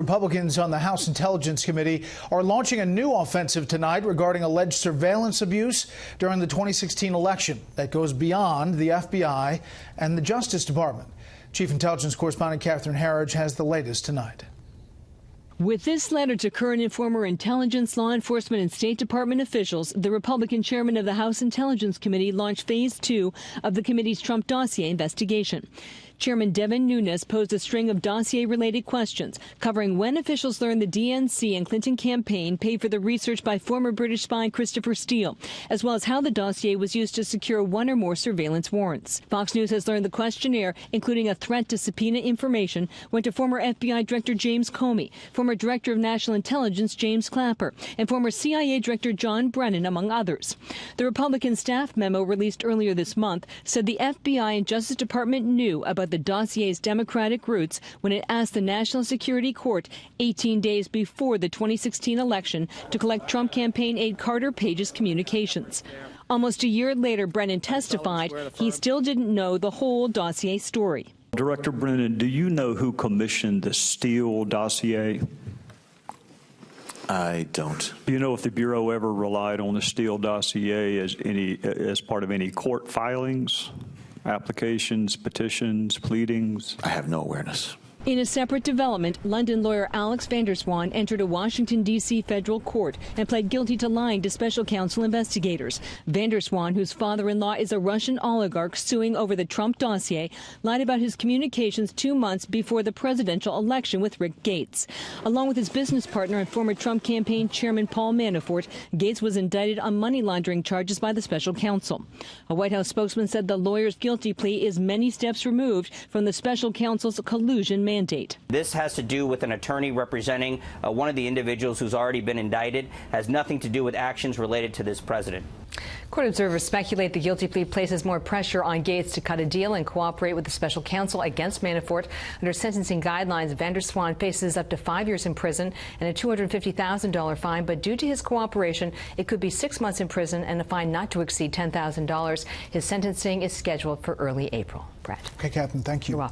Republicans on the House Intelligence Committee are launching a new offensive tonight regarding alleged surveillance abuse during the 2016 election that goes beyond the FBI and the Justice Department. Chief Intelligence Correspondent Catherine Herridge has the latest tonight. With this letter to current and former intelligence, law enforcement, and State Department officials, the Republican chairman of the House Intelligence Committee launched Phase 2 of the committee's Trump dossier investigation. Chairman Devin Nunes posed a string of dossier-related questions covering when officials learned the DNC and Clinton campaign paid for the research by former British spy Christopher Steele, as well as how the dossier was used to secure one or more surveillance warrants. Fox News has learned the questionnaire, including a threat to subpoena information, went to former FBI Director James Comey, former Director of National Intelligence James Clapper, and former CIA Director John Brennan, among others. The Republican staff memo released earlier this month said the FBI and Justice Department knew about the dossier's Democratic roots when it asked the National Security Court 18 days before the 2016 election to collect Trump campaign aide Carter Page's communications. Almost a year later, Brennan testified he still didn't know the whole dossier story. Director Brennan, do you know who commissioned the Steele dossier? I don't. Do you know if the Bureau ever relied on the Steele dossier as part of any court filings? Applications, petitions, pleadings? I have no awareness. In a separate development, London lawyer Alex van der Zwaan entered a Washington, D.C. federal court and pled guilty to lying to special counsel investigators. Van der Zwaan, whose father-in-law is a Russian oligarch suing over the Trump dossier, lied about his communications 2 months before the presidential election with Rick Gates. Along with his business partner and former Trump campaign chairman Paul Manafort, Gates was indicted on money laundering charges by the special counsel. A White House spokesman said the lawyer's guilty plea is many steps removed from the special counsel's collusion mandate. This has to do with an attorney representing one of the individuals who's already been indicted, has nothing to do with actions related to this president. Court observers speculate the guilty plea places more pressure on Gates to cut a deal and cooperate with the special counsel against Manafort. Under sentencing guidelines, van der Zwaan faces up to 5 years in prison and a $250,000 fine, but due to his cooperation, it could be 6 months in prison and a fine not to exceed $10,000. His sentencing is scheduled for early April. Brett. Okay, Captain, thank you. You're welcome.